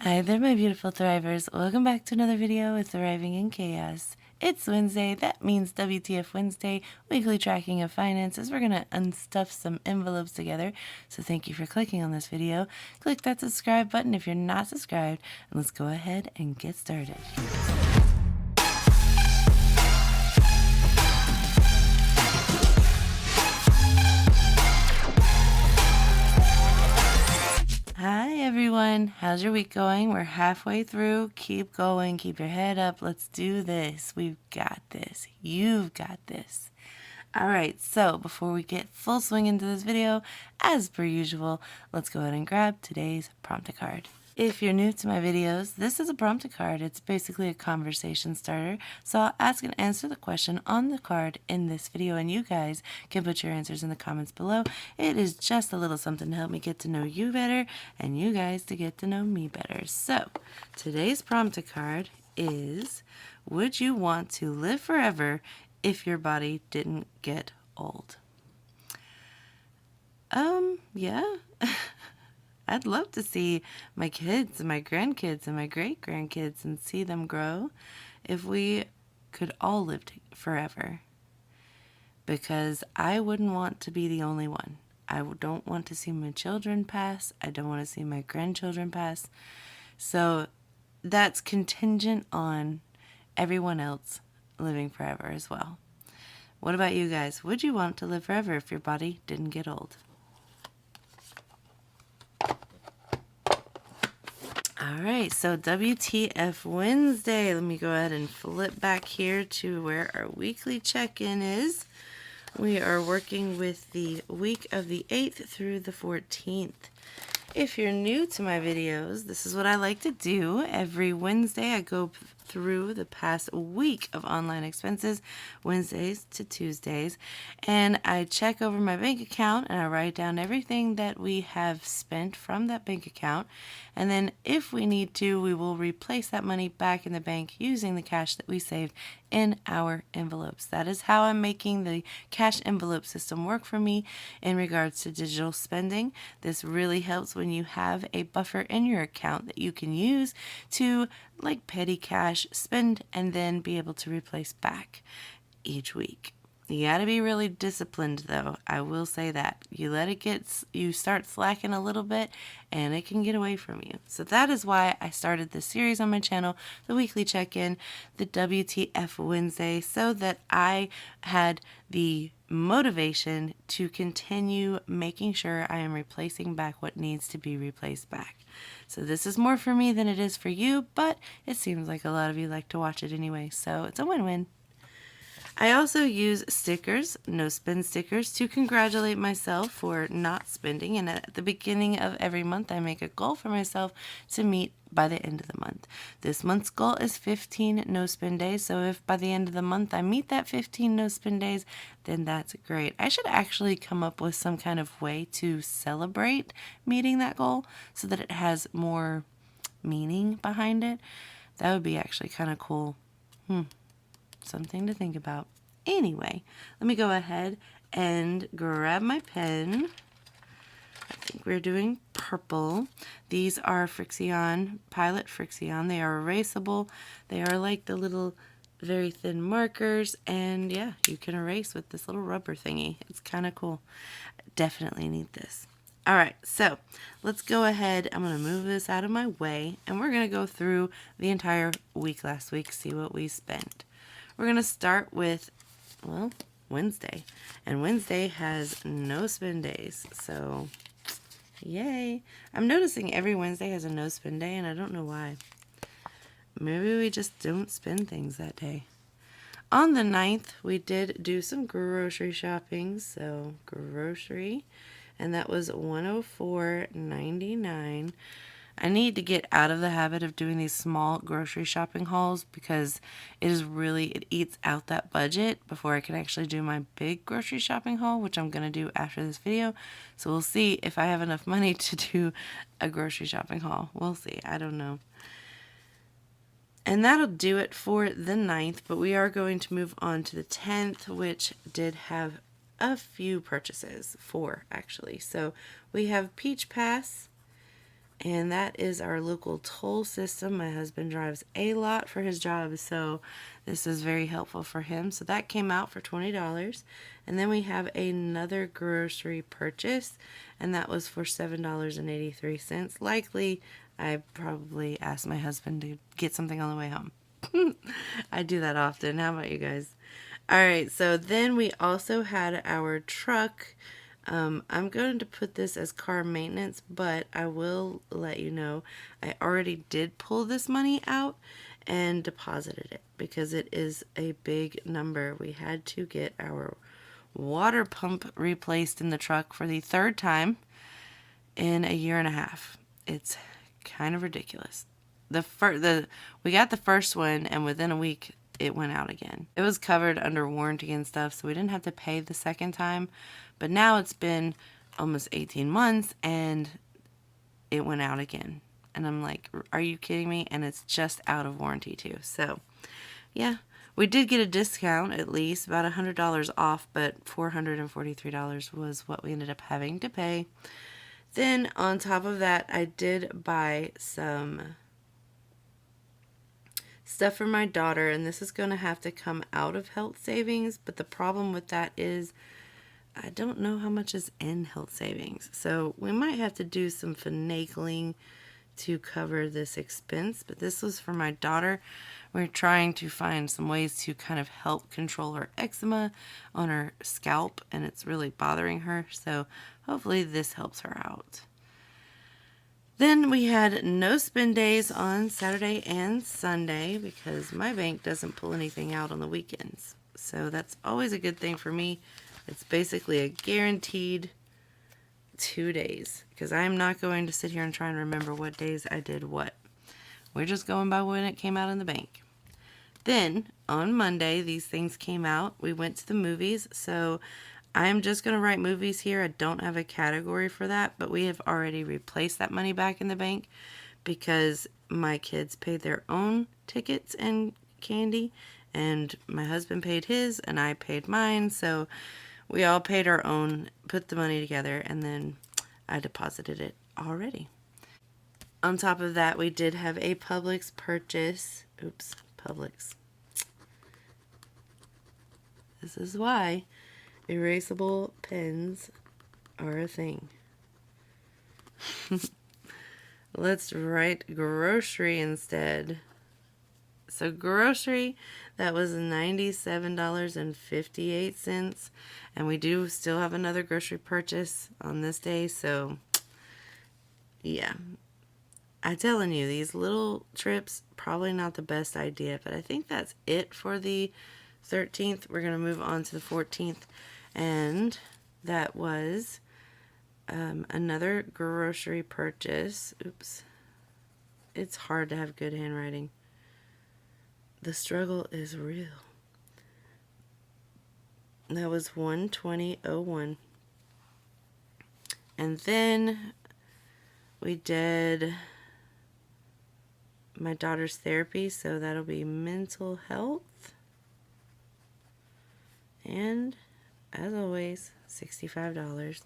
Hi there, my beautiful thrivers. Welcome back to another video with Thriving in Chaos. It's Wednesday. That means WTF Wednesday, weekly tracking of finances. We're going to unstuff some envelopes together. So thank you for clicking on this video. Click that subscribe button if you're not subscribed. And let's go ahead and get started. Hi everyone, how's your week going? We're halfway through. Keep going, keep your head up. Let's do this. We've got this. You've got this. All right, so before we get full swing into this video, as per usual, let's go ahead and grab today's prompt card. If you're new to my videos, this is a prompt card. It's basically a conversation starter. So I'll ask and answer the question on the card in this video, and you guys can put your answers in the comments below. It is just a little something to help me get to know you better and you guys to get to know me better. So today's prompt card is, would you want to live forever if your body didn't get old? Yeah. I'd love to see my kids and my grandkids and my great-grandkids and see them grow if we could all live forever. Because I wouldn't want to be the only one. I don't want to see my children pass. I don't want to see my grandchildren pass. So that's contingent on everyone else living forever as well. What about you guys? Would you want to live forever if your body didn't get old? All right, so WTF Wednesday. Let me go ahead and flip back here to where our weekly check-in is. We are working with the week of the 8th through the 14th. If you're new to my videos, this is what I like to do. Every Wednesday, I go through the past week of online expenses, Wednesdays to Tuesdays, and I check over my bank account and I write down everything that we have spent from that bank account. And then if we need to, we will replace that money back in the bank using the cash that we saved in our envelopes. That is how I'm making the cash envelope system work for me in regards to digital spending. This really helps when you have a buffer in your account that you can use to, like petty cash, spend and then be able to replace back each week. You got to be really disciplined though. I will say that. You start slacking a little bit and it can get away from you. So that is why I started this series on my channel, the weekly check-in, the WTF Wednesday, so that I had the motivation to continue making sure I am replacing back what needs to be replaced back. So this is more for me than it is for you, but it seems like a lot of you like to watch it anyway, so it's a win-win. I also use stickers, no spend stickers, to congratulate myself for not spending. And at the beginning of every month, I make a goal for myself to meet by the end of the month. This month's goal is 15 no spend days. So if by the end of the month I meet that 15 no spend days, then that's great. I should actually come up with some kind of way to celebrate meeting that goal so that it has more meaning behind it. That would be actually kind of cool. Something to think about. Anyway, let me go ahead and grab my pen. I think we're doing purple. These are Frixion, Pilot Frixion. They are erasable. They are like the little very thin markers, and yeah, you can erase with this little rubber thingy. It's kind of cool. Definitely need this. All right, so let's go ahead. I'm going to move this out of my way, and we're going to go through the entire week last week, see what we spent. We're going to start with, well, Wednesday. And Wednesday has no spend days. So, yay. I'm noticing every Wednesday has a no spend day, and I don't know why. Maybe we just don't spend things that day. On the 9th, we did do some grocery shopping. So, grocery. And that was $104.99. I need to get out of the habit of doing these small grocery shopping hauls because it eats out that budget before I can actually do my big grocery shopping haul, which I'm going to do after this video. So we'll see if I have enough money to do a grocery shopping haul. We'll see. I don't know. And that'll do it for the 9th, but we are going to move on to the 10th, which did have a few purchases, 4 actually. So we have Peach Pass, And that is our local toll system. My husband drives a lot for his job, so this is very helpful for him. So that came out for $20. And then we have another grocery purchase, and that was for $7.83. Likely, I probably asked my husband to get something on the way home. I do that often. How about you guys? All right, so then we also had our truck. I'm going to put this as car maintenance, but I will let you know I already did pull this money out and deposited it because it is a big number. We had to get our water pump replaced in the truck for the third time in a year and a half. It's kind of ridiculous. We got the first one, and within a week it went out again. It was covered under warranty and stuff, so we didn't have to pay the second time. But now it's been almost 18 months and it went out again. And I'm like, are you kidding me? And it's just out of warranty too. So yeah, we did get a discount, at least about $100 off, but $443 was what we ended up having to pay. Then on top of that, I did buy some stuff for my daughter, and this is going to have to come out of health savings. But the problem with that is I don't know how much is in health savings. So we might have to do some finagling to cover this expense. But this was for my daughter. We're trying to find some ways to kind of help control her eczema on her scalp, and it's really bothering her. So hopefully this helps her out. Then we had no spend days on Saturday and Sunday because my bank doesn't pull anything out on the weekends. So that's always a good thing for me. It's basically a guaranteed 2 days because I'm not going to sit here and try and remember what days I did what. We're just going by when it came out in the bank. Then on Monday, these things came out. We went to the movies. So I'm just going to write movies here. I don't have a category for that, but we have already replaced that money back in the bank because my kids paid their own tickets and candy, and my husband paid his, and I paid mine. So we all paid our own, put the money together, and then I deposited it already. On top of that, we did have a Publix purchase. Oops, Publix. This is why erasable pens are a thing. Let's write grocery instead. So grocery, that was $97.58. And we do still have another grocery purchase on this day. So yeah, I'm telling you, these little trips, probably not the best idea. But I think that's it for the 13th. We're going to move on to the 14th. And that was another grocery purchase. Oops. It's hard to have good handwriting. The struggle is real. That was $120.01. And then we did my daughter's therapy, so that'll be mental health. And as always, $65.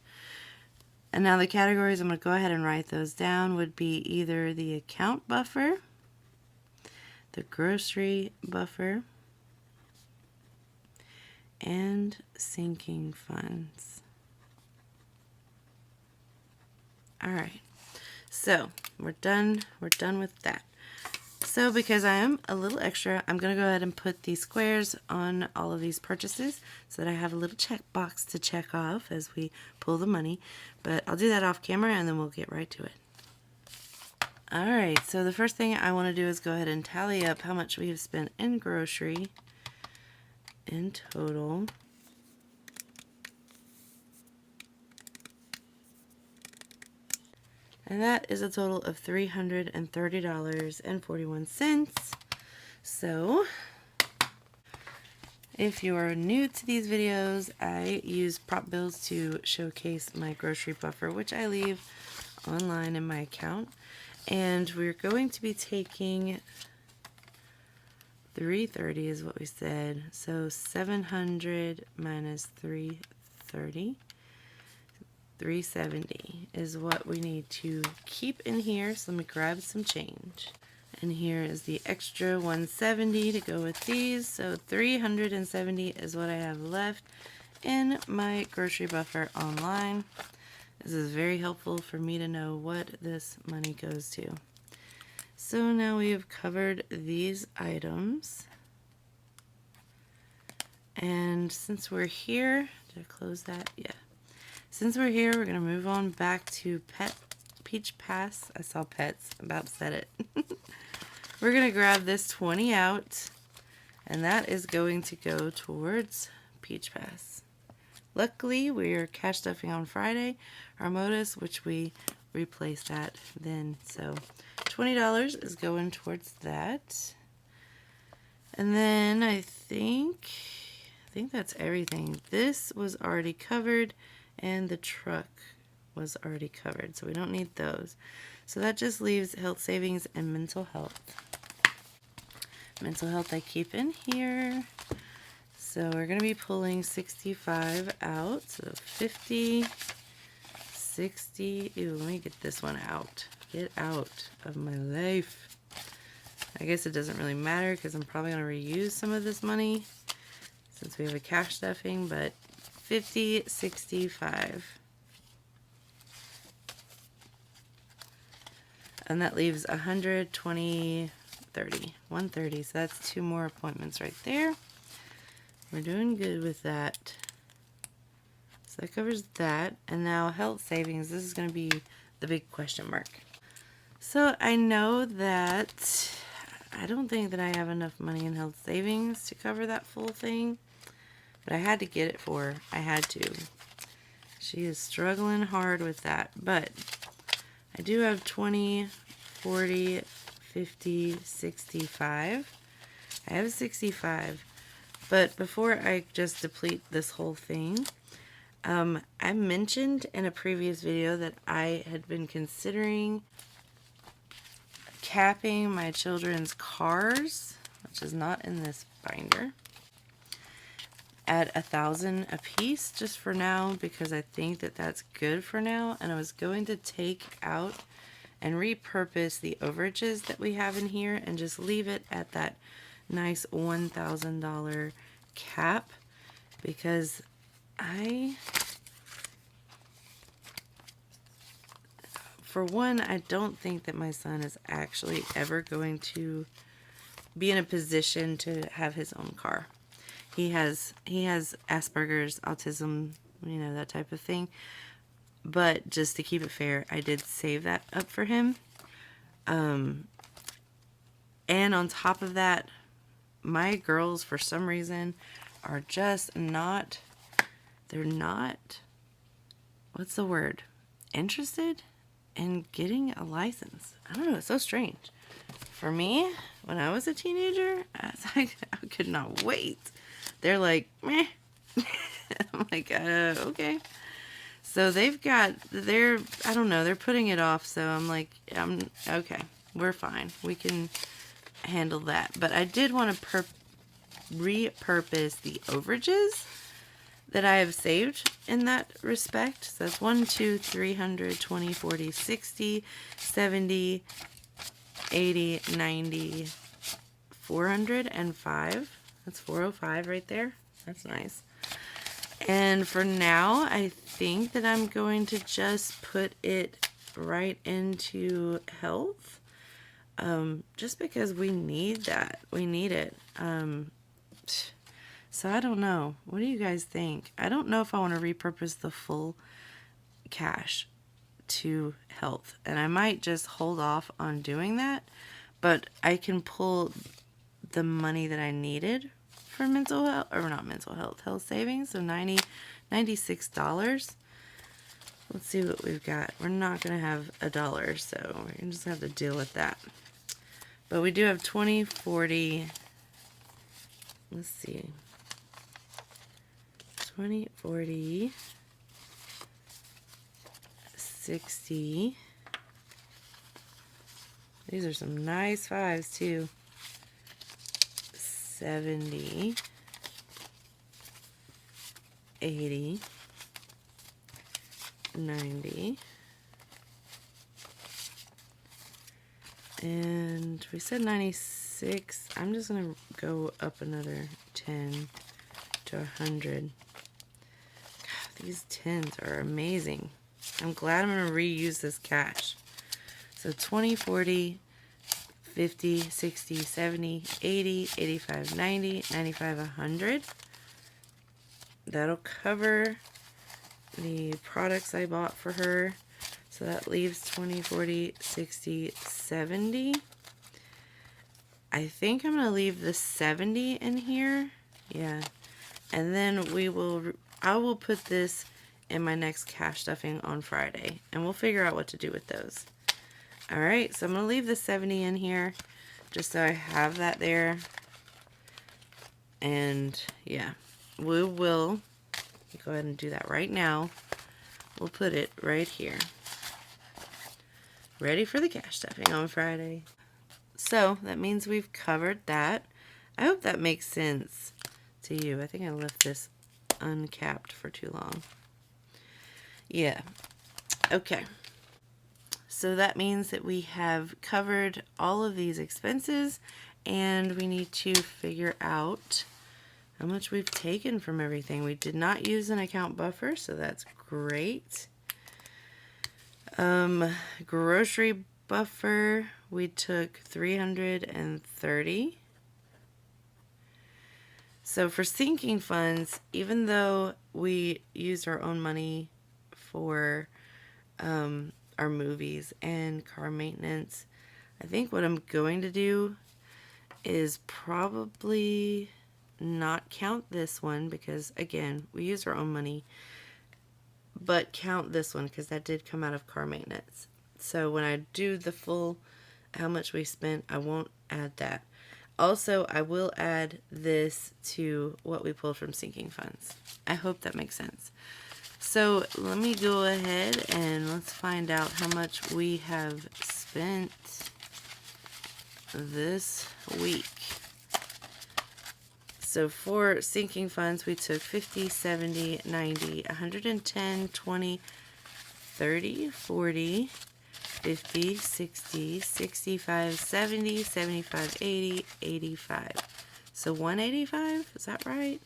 And now the categories, I'm going to go ahead and write those down, would be either the account buffer, the grocery buffer, and sinking funds. All right, so we're done with that. So because I am a little extra, I'm going to go ahead and put these squares on all of these purchases so that I have a little check box to check off as we pull the money. But I'll do that off camera and then we'll get right to it. Alright, so the first thing I want to do is go ahead and tally up how much we have spent in grocery in total. And that is a total of $330.41. So, if you are new to these videos, I use prop bills to showcase my grocery buffer, which I leave online in my account. And we're going to be taking 330 is what we said. So 700 minus 330 $370 is what we need to keep in here. So let me grab some change. And here is the extra $170 to go with these. So $370 is what I have left in my grocery buffer online. This is very helpful for me to know what this money goes to. So now we have covered these items. And since we're here, did I close that? Yeah. Since we're here, we're going to move on back to Peach Pass. I saw pets, about said it. We're going to grab this 20 out, and that is going to go towards Peach Pass. Luckily, we are cash stuffing on Friday, our modus, which we replaced that then. So $20 is going towards that. And then I think that's everything. This was already covered, and the truck was already covered, so we don't need those. So that just leaves health savings and mental health. Mental health I keep in here. So we're going to be pulling 65 out. So 50, 60. Ew, let me get this one out. Get out of my life. I guess it doesn't really matter because I'm probably going to reuse some of this money since we have a cash stuffing, but 50, 65. And that leaves 120, 30. 130. So that's 2 more appointments right there. We're doing good with that. So that covers that. And now health savings. This is going to be the big question mark. So I know that I don't think that I have enough money in health savings to cover that full thing. But I had to get it for her. I had to. She is struggling hard with that. But I do have 20, 40, 50, 65. I have 65. But before I just deplete this whole thing, I mentioned in a previous video that I had been considering capping my children's cars, which is not in this binder, at $1,000 a piece just for now, because I think that that's good for now. And I was going to take out and repurpose the overages that we have in here and just leave it at that nice $1,000 cap, because for one, I don't think that my son is actually ever going to be in a position to have his own car. He has Asperger's, autism, you know, that type of thing. But just to keep it fair, I did save that up for him. And on top of that, my girls, for some reason, are just not, they're not, what's the word, interested in getting a license. I don't know, it's so strange. For me, when I was a teenager, I could not wait. They're like, meh. I'm like, okay. So they've got, I don't know, they're putting it off. So I'm like, okay, we're fine. We can handle that. But I did want to repurpose the overages that I have saved in that respect. So that's 1, 2, 300, 20, 40, 60, 70, 80, 90, 405. That's 405 right there. That's nice. And for now, I think that I'm going to just put it right into health. Just because we need that. We need it. So I don't know. What do you guys think? I don't know if I want to repurpose the full cash to health. And I might just hold off on doing that. But I can pull the money that I needed for mental health, or not mental health, health savings. So $96. Let's see what we've got. We're not going to have $1, so we're going to just have to deal with that. But we do have 20, 40, let's see, 20, 40, 60. These are some nice 5s too. 70, 80, $90. And we said 96. I'm just going to go up another 10 to 100. God, these 10s are amazing. I'm glad I'm going to reuse this cash. So 20, 40, 50, 60, 70, 80, 85, 90, 95, 100. That'll cover the products I bought for her. So that leaves 20, 40, 60, 70. I think I'm going to leave the 70 in here. Yeah. And then I will put this in my next cash stuffing on Friday. And we'll figure out what to do with those. Alright, so I'm going to leave the 70 in here. Just so I have that there. And yeah, we will go ahead and do that right now. We'll put it right here. Ready for the cash stuffing on Friday. So that means we've covered that. I hope that makes sense to you. I think I left this uncapped for too long. Yeah. Okay. So that means that we have covered all of these expenses, and we need to figure out how much we've taken from everything. We did not use an account buffer, so that's great. Grocery buffer, we took 330. So for sinking funds, even though we used our own money for our movies and car maintenance, I think what I'm going to do is probably not count this one because, again, we use our own money, but count this one because that did come out of car maintenance. So when I do the full how much we spent, I won't add that. Also, I will add this to what we pulled from sinking funds. I hope that makes sense. So let me go ahead and let's find out how much we have spent this week. So for sinking funds, we took 50, 70, 90, 110, 20, 30, 40, 50, 60, 65, 70, 75, 80, 85. So 185, is that right?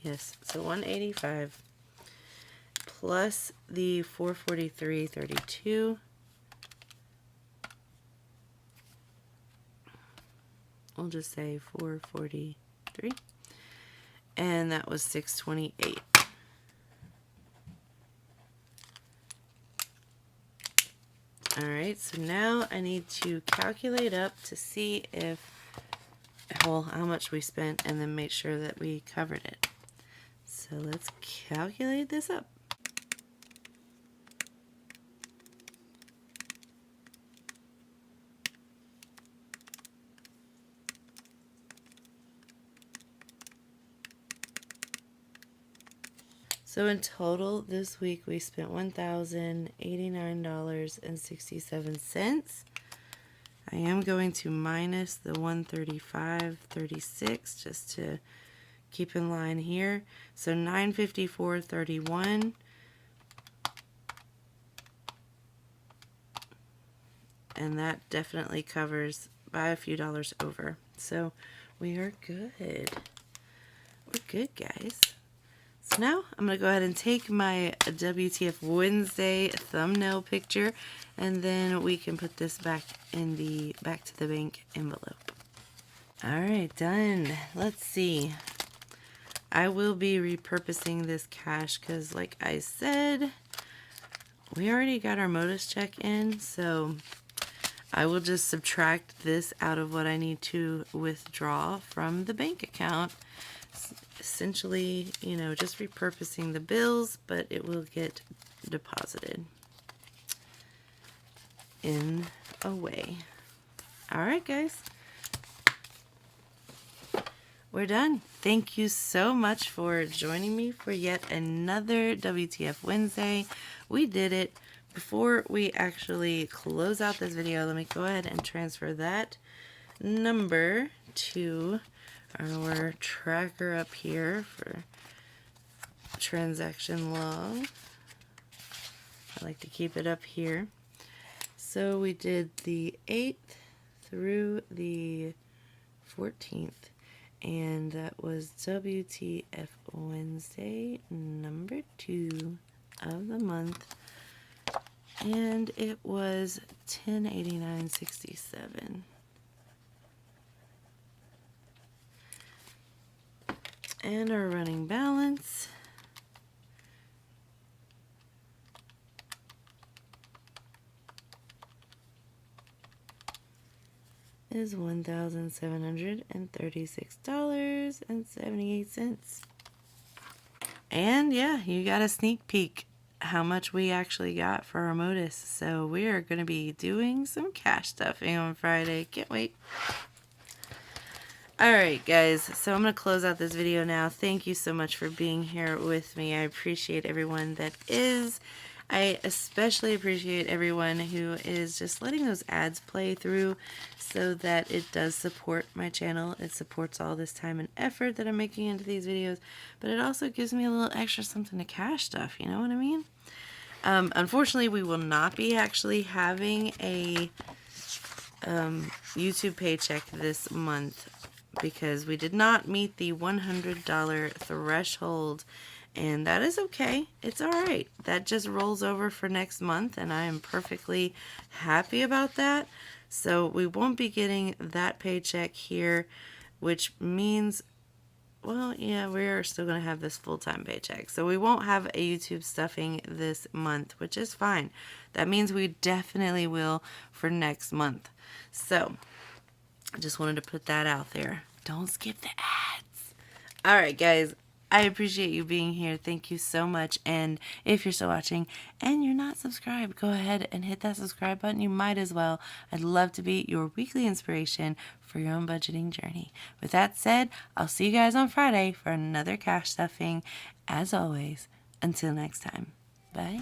Yes, so 185 plus the 443.32. We'll just say 443. And that was 628. Alright, so now I need to calculate up to see how much we spent and then make sure that we covered it. So let's calculate this up. So in total, this week we spent $1,089.67. I am going to minus the 135.36 just to keep in line here. So 954.31. And that definitely covers by a few dollars over. So we are good. We're good, guys. So now I'm going to go ahead and take my WTF Wednesday thumbnail picture, and then we can put this back in the back to the bank envelope. Alright, done. Let's see. I will be repurposing this cash because, like I said, we already got our modus check in, so I will just subtract this out of what I need to withdraw from the bank account. Essentially, you know, just repurposing the bills, but it will get deposited in a way. Alright, guys. We're done. Thank you so much for joining me for yet another WTF Wednesday. We did it. Before we actually close out this video, let me go ahead and transfer that number to our tracker up here for transaction log. I like to keep it up here. So we did the 8th through the 14th, and that was WTF Wednesday number 2 of the month, and it was $10.89.67. And our running balance is $1,736.78. And yeah, you got a sneak peek how much we actually got for our modus. So we are going to be doing some cash stuffing on Friday. Can't wait. Alright guys, so I'm going to close out this video now. Thank you so much for being here with me. I appreciate everyone that is. I especially appreciate everyone who is just letting those ads play through so that it does support my channel. It supports all this time and effort that I'm making into these videos, but it also gives me a little extra something to cash stuff, you know what I mean? Unfortunately, we will not be actually having a YouTube paycheck this month because we did not meet the $100 threshold, and that is okay. It's alright. That just rolls over for next month, and I am perfectly happy about that. So we won't be getting that paycheck here, which means, well, yeah, we're still going to have this full-time paycheck. So we won't have a YouTube stuffing this month, which is fine. That means we definitely will for next month. So I just wanted to put that out there. Don't skip the ads. All right, guys. I appreciate you being here. Thank you so much. And if you're still watching and you're not subscribed, go ahead and hit that subscribe button. You might as well. I'd love to be your weekly inspiration for your own budgeting journey. With that said, I'll see you guys on Friday for another cash stuffing. As always, until next time. Bye.